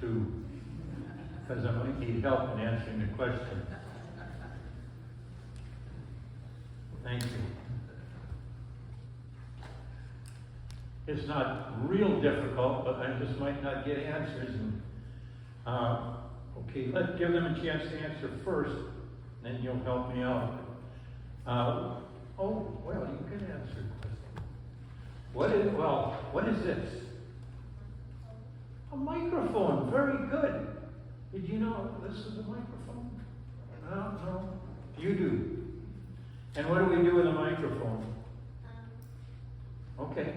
too, because I might need help in answering the question. Thank you. It's not real difficult, but I just might not get answers. And, okay, let's give them a chance to answer first, then you'll help me out. Oh, well, you can answer the question. What is this? A microphone. Very good. Did you know this is a microphone? No. You do. And what do we do with a microphone? Okay.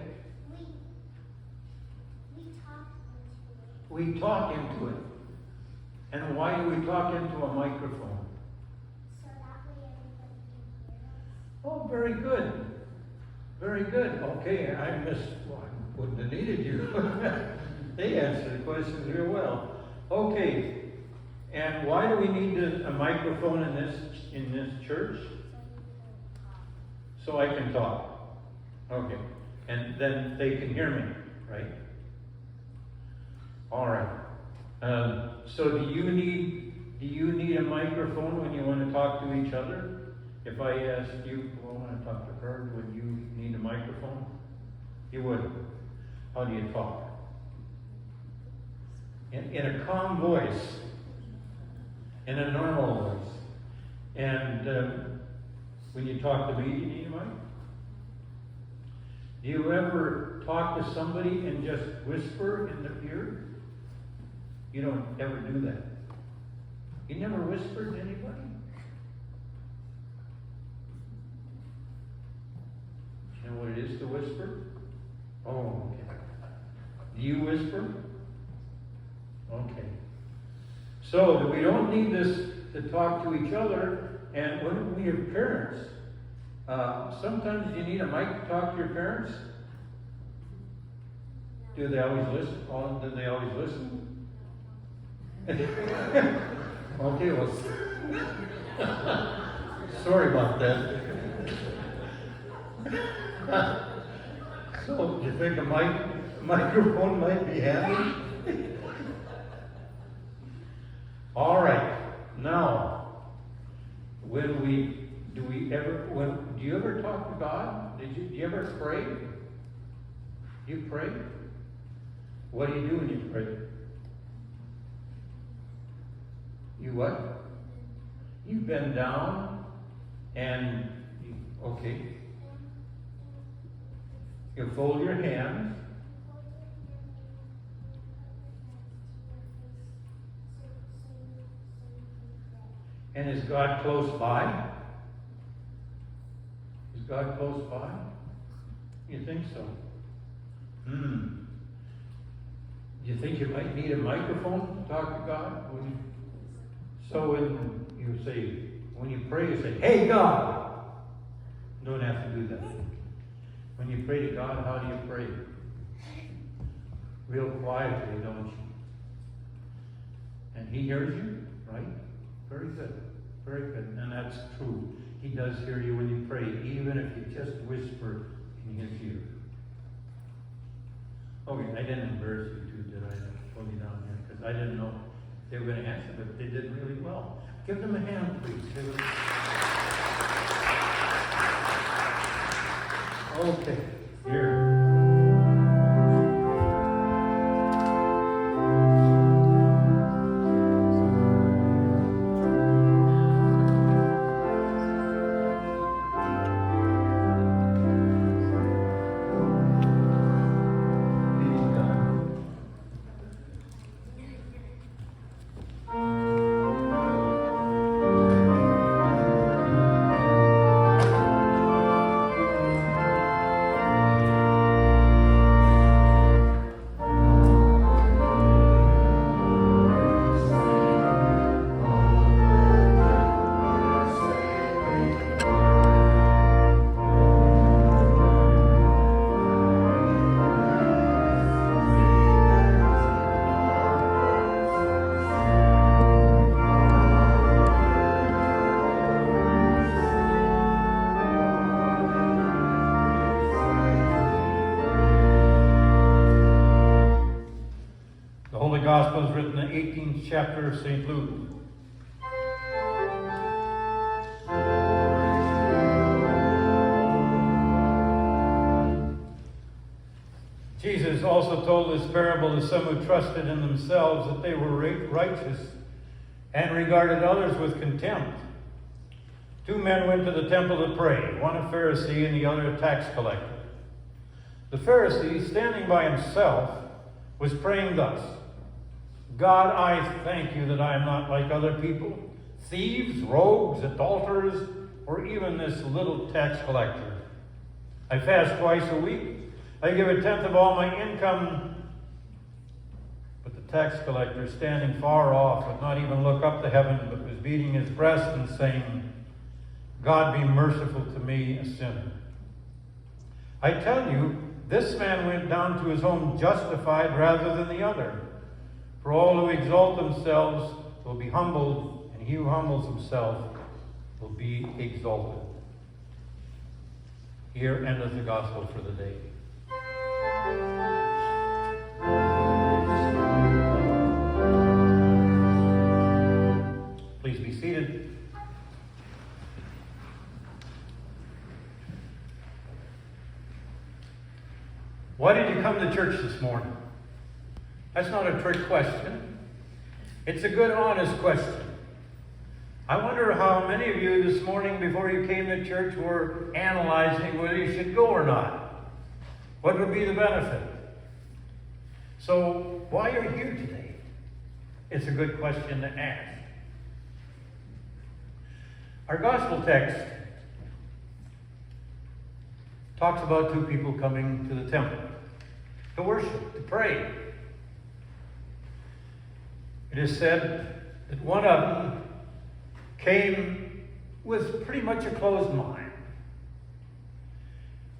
We talk into it. And why do we talk into a microphone? So that way everybody can hear us. Oh, very good. Very good. Okay, I wouldn't have needed you. They answered the questions real well. Okay, and why do we need a microphone in this church? So I can talk. Okay, and then they can hear me, right? All right. So do you need a microphone when you want to talk to each other? If I asked you, I want to talk to her, would you need a microphone? You would. How do you talk? In a calm voice, in a normal voice. And when you talk to me, do you need a mic? Do you ever talk to somebody and just whisper in their ear? You don't ever do that. You never whispered to anybody? You know what it is to whisper? Oh, okay. Do you whisper? Okay. So we don't need this to talk to each other. And when we have parents, sometimes you need a mic to talk to your parents. Do they always listen? Do they always listen? Okay, well, sorry about that. So, do you think a microphone might be handy? All right. Now, do you ever talk to God? Do you ever pray? You pray? What do you do when you pray? You what? You bend down and, okay. You fold your hands. And is God close by? Is God close by? You think so? Do you think you might need a microphone to talk to God? So when you pray, you say, "Hey God!" You don't have to do that. When you pray to God, how do you pray? Real quietly, don't you? And He hears you, right? Very good. Very good. And that's true. He does hear you when you pray, even if you just whisper in His ear. Okay, I didn't embarrass you too, did I? Pull you down here, because I didn't know they were going to answer, but they did really well. Give them a hand, please. Okay, here. The Holy Gospel is written in the 18th chapter of St. Luke. Jesus also told this parable to some who trusted in themselves that they were righteous and regarded others with contempt. Two men went to the temple to pray, one a Pharisee and the other a tax collector. The Pharisee, standing by himself, was praying thus: God, I thank you that I am not like other people, thieves, rogues, adulterers, or even this little tax collector. I fast twice a week. I give 1/10 of all my income. But the tax collector, standing far off, would not even look up to heaven, but was beating his breast and saying, God, be merciful to me, a sinner. I tell you, this man went down to his home justified rather than the other. For all who exalt themselves will be humbled, and he who humbles himself will be exalted. Here endeth the gospel for the day. Please be seated. Why did you come to church this morning? That's not a trick question. It's a good, honest question. I wonder how many of you this morning before you came to church were analyzing whether you should go or not. What would be the benefit? So, why are you here today? It's a good question to ask. Our gospel text talks about two people coming to the temple to worship, to pray. It is said that one of them came with pretty much a closed mind.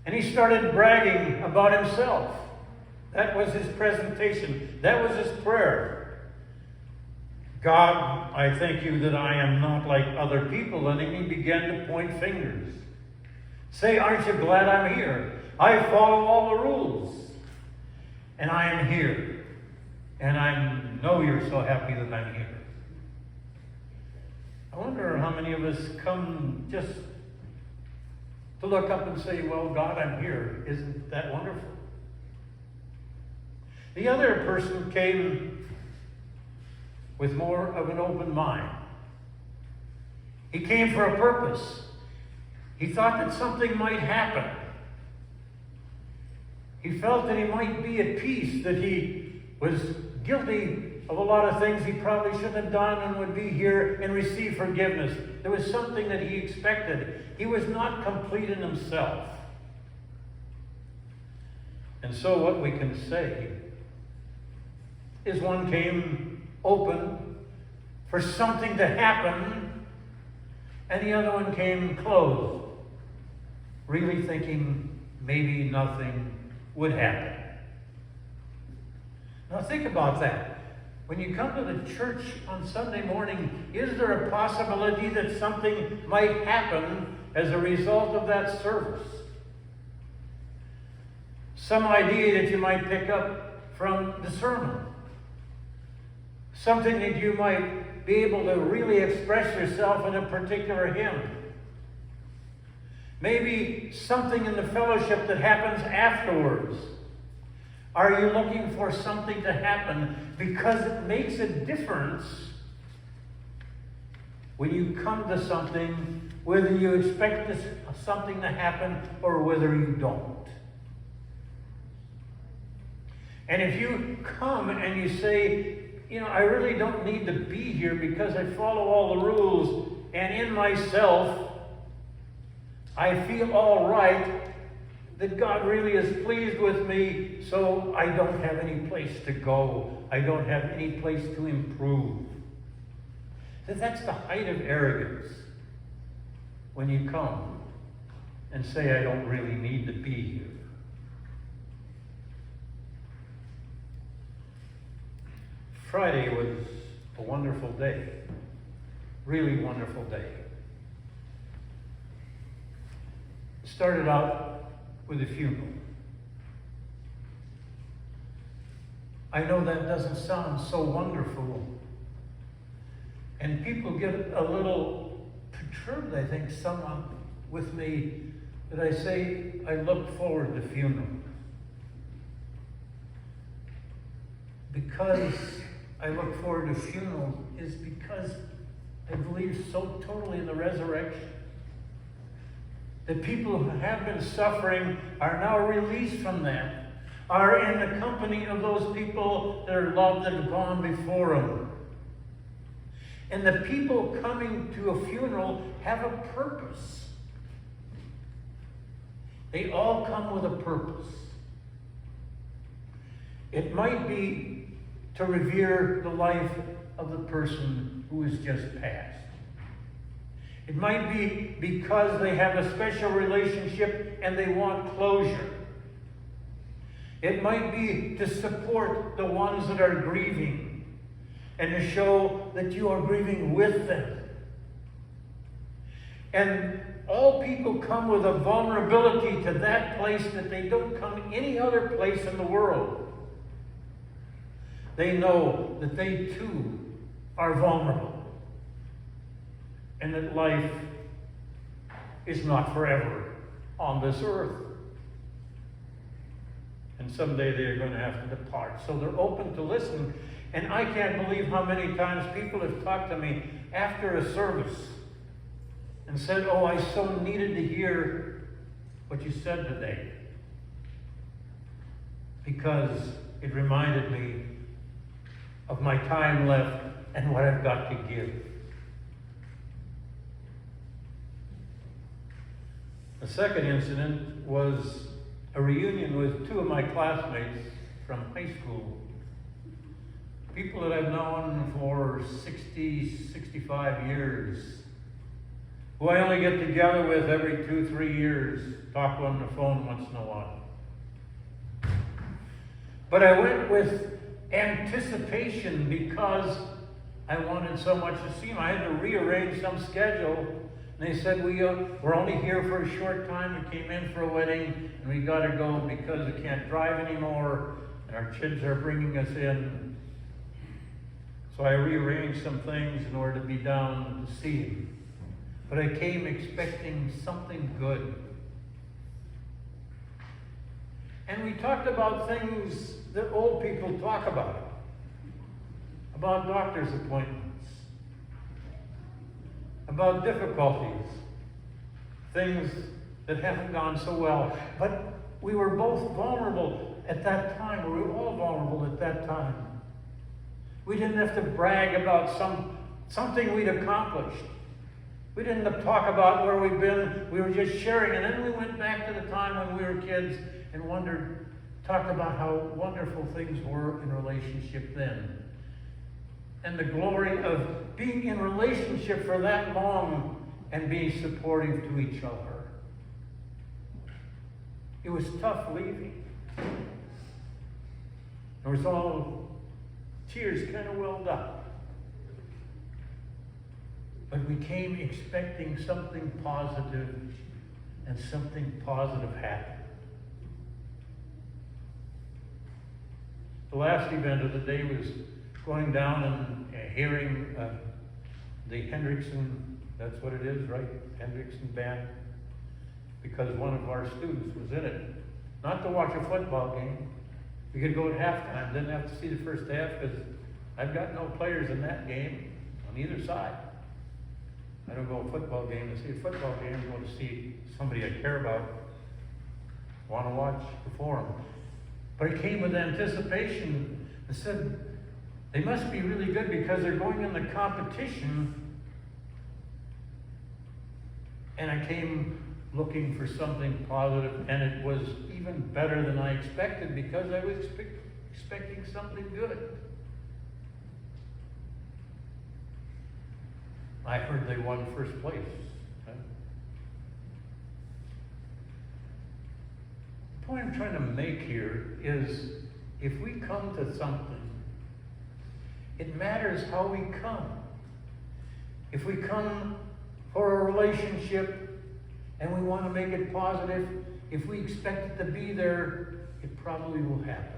And he started bragging about himself. That was his presentation. That was his prayer. God, I thank you that I am not like other people. And then he began to point fingers. Say, aren't you glad I'm here? I follow all the rules. And I am here. And I know you're so happy that I'm here. I wonder how many of us come just to look up and say, well, God, I'm here. Isn't that wonderful? The other person came with more of an open mind. He came for a purpose. He thought that something might happen. He felt that he might be at peace, that he was guilty of a lot of things he probably shouldn't have done and would be here and receive forgiveness. There was something that he expected. He was not complete in himself. And so what we can say is one came open for something to happen, and the other one came closed, really thinking maybe nothing would happen. Now think about that. When you come to the church on Sunday morning, is there a possibility that something might happen as a result of that service? Some idea that you might pick up from the sermon. Something that you might be able to really express yourself in a particular hymn. Maybe something in the fellowship that happens afterwards. Are you looking for something to happen? Because it makes a difference when you come to something, whether you expect something to happen or whether you don't. And if you come and you say, I really don't need to be here because I follow all the rules, and in myself, I feel all right, that God really is pleased with me, so I don't have any place to go. I don't have any place to improve. That's the height of arrogance when you come and say, I don't really need to be here. Friday was a wonderful day, really wonderful day. It started out with a funeral. I know that doesn't sound so wonderful. And people get a little perturbed, I think, someone with me, that I say I look forward to funerals. Because I look forward to funerals is because I believe so totally in the resurrection. That people who have been suffering are now released from that, are in the company of those people that are loved that have gone before them. And the people coming to a funeral have a purpose. They all come with a purpose. It might be to revere the life of the person who has just passed. It might be because they have a special relationship and they want closure. It might be to support the ones that are grieving and to show that you are grieving with them. And all people come with a vulnerability to that place that they don't come any other place in the world. They know that they too are vulnerable and that life is not forever on this earth. And someday they are going to have to depart. So they're open to listen. And I can't believe how many times people have talked to me after a service and said, "Oh, I so needed to hear what you said today, because it reminded me of my time left and what I've got to give." The second incident was a reunion with two of my classmates from high school. People that I've known for 60, 65 years, who I only get together with every 2-3 years, talk on the phone once in a while. But I went with anticipation because I wanted so much to see them. I had to rearrange some schedule. And they said, we're only here for a short time. We came in for a wedding, and we got to go because we can't drive anymore, and our kids are bringing us in. So I rearranged some things in order to be down to see him. But I came expecting something good. And we talked about things that old people talk about doctor's appointments, about difficulties, things that haven't gone so well. But we were both vulnerable at that time. We were all vulnerable at that time. We didn't have to brag about something we'd accomplished. We didn't have to talk about where we'd been. We were just sharing. And then we went back to the time when we were kids and talked about how wonderful things were in relationship then. And the glory of being in relationship for that long and being supportive to each other. It was tough leaving. There was all tears kind of welled up. But we came expecting something positive, and something positive happened. The last event of the day was going down and hearing the Hendrickson, that's what it is, right? Hendrickson band. Because one of our students was in it. Not to watch a football game. We could go at halftime, didn't have to see the first half because I've got no players in that game on either side. I don't go to a football game to see a football game. I go to see somebody I care about, want to watch perform. But it came with anticipation. I said, they must be really good because they're going in the competition. And I came looking for something positive, and it was even better than I expected because I was expecting something good. I heard they won first place. The point I'm trying to make here is if we come to something, it matters how we come. If we come for a relationship and we want to make it positive, if we expect it to be there, it probably will happen.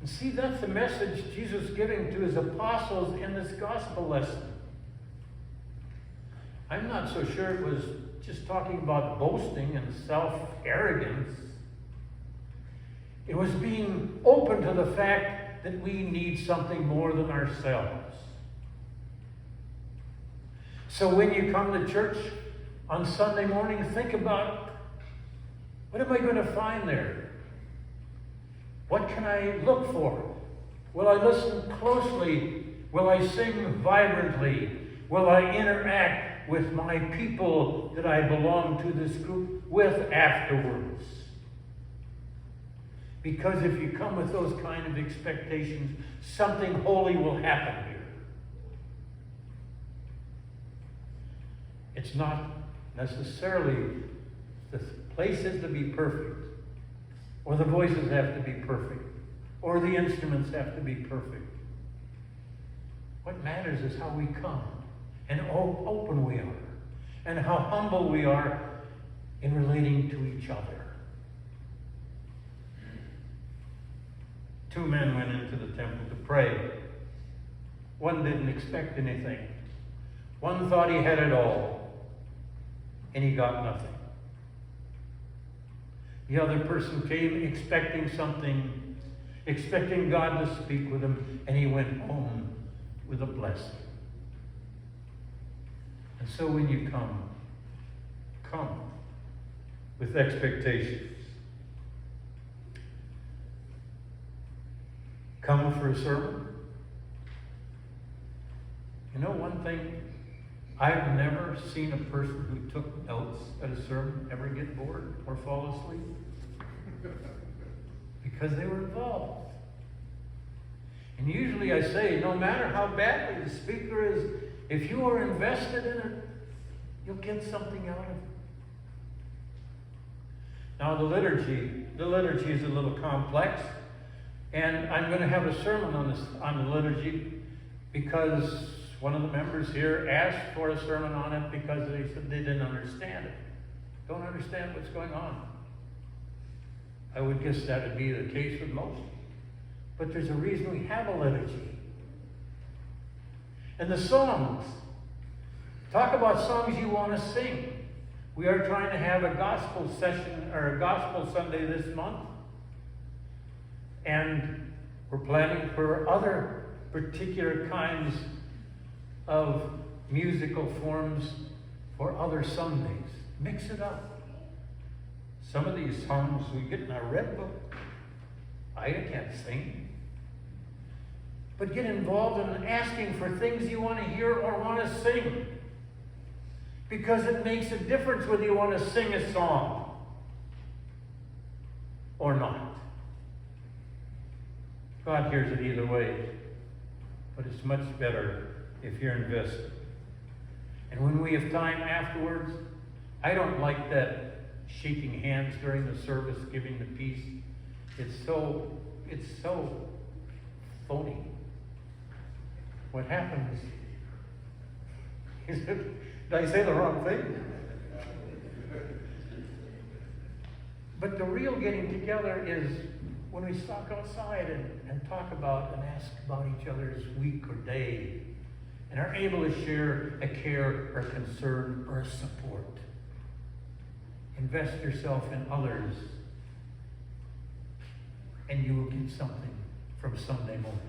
And see, that's the message Jesus is giving to his apostles in this gospel lesson. I'm not so sure it was just talking about boasting and self-arrogance. It was being open to the fact that we need something more than ourselves. So when you come to church on Sunday morning, think about, what am I going to find there? What can I look for? Will I listen closely? Will I sing vibrantly? Will I interact with my people that I belong to this group with afterwards? Because if you come with those kind of expectations, something holy will happen here. It's not necessarily the place is to be perfect, or the voices have to be perfect, or the instruments have to be perfect. What matters is how we come, and how open we are, and how humble we are in relating to each other. 2 men went into the temple to pray. One didn't expect anything. One thought he had it all, and he got nothing. The other person came expecting something, expecting God to speak with him, and he went home with a blessing. And so when you come with expectations. Come for a sermon. You know one thing? I've never seen a person who took notes at a sermon ever get bored or fall asleep. Because they were involved. And usually I say, no matter how badly the speaker is, if you are invested in it, you'll get something out of it. Now the liturgy is a little complex. And I'm going to have a sermon on the liturgy because one of the members here asked for a sermon on it because they said they didn't understand it. Don't understand what's going on. I would guess that would be the case with most. But there's a reason we have a liturgy. And the songs. Talk about songs you want to sing. We are trying to have a gospel session or a gospel Sunday this month. And we're planning for other particular kinds of musical forms for other Sundays. Mix it up. Some of these songs we get in our red book. I can't sing. But get involved in asking for things you want to hear or want to sing. Because it makes a difference whether you want to sing a song or not. God hears it either way, but it's much better if you're invested. And when we have time afterwards, I don't like that shaking hands during the service, giving the peace. It's so phony. What happens is, did I say the wrong thing? But the real getting together is when we talk outside and talk about and ask about each other's week or day and are able to share a care or concern or a support. Invest yourself in others and you will get something from Sunday morning.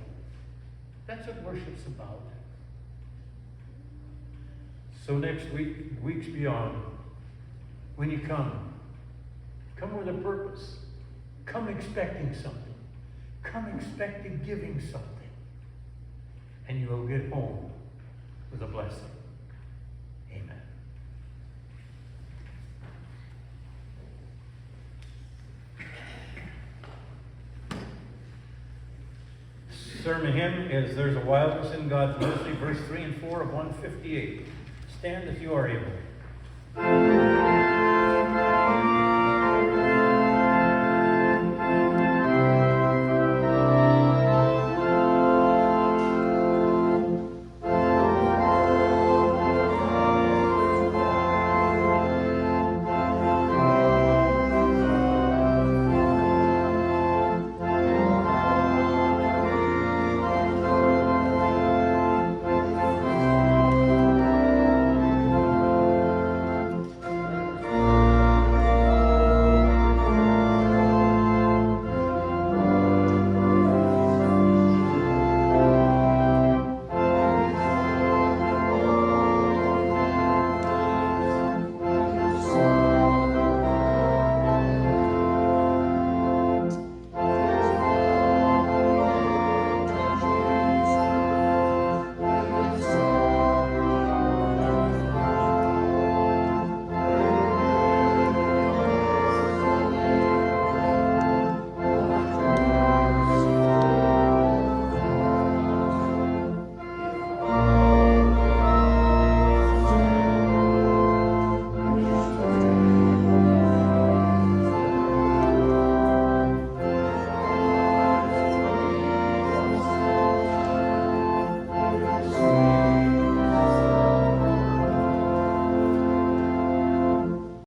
That's what worship's about. So next week, weeks beyond, when you come with a purpose. Come expecting something. Come expecting giving something. And you will get home with a blessing. Amen. Sermon hymn is There's a Wildness in God's Mercy, verse 3 and 4 of 158. Stand if you are able.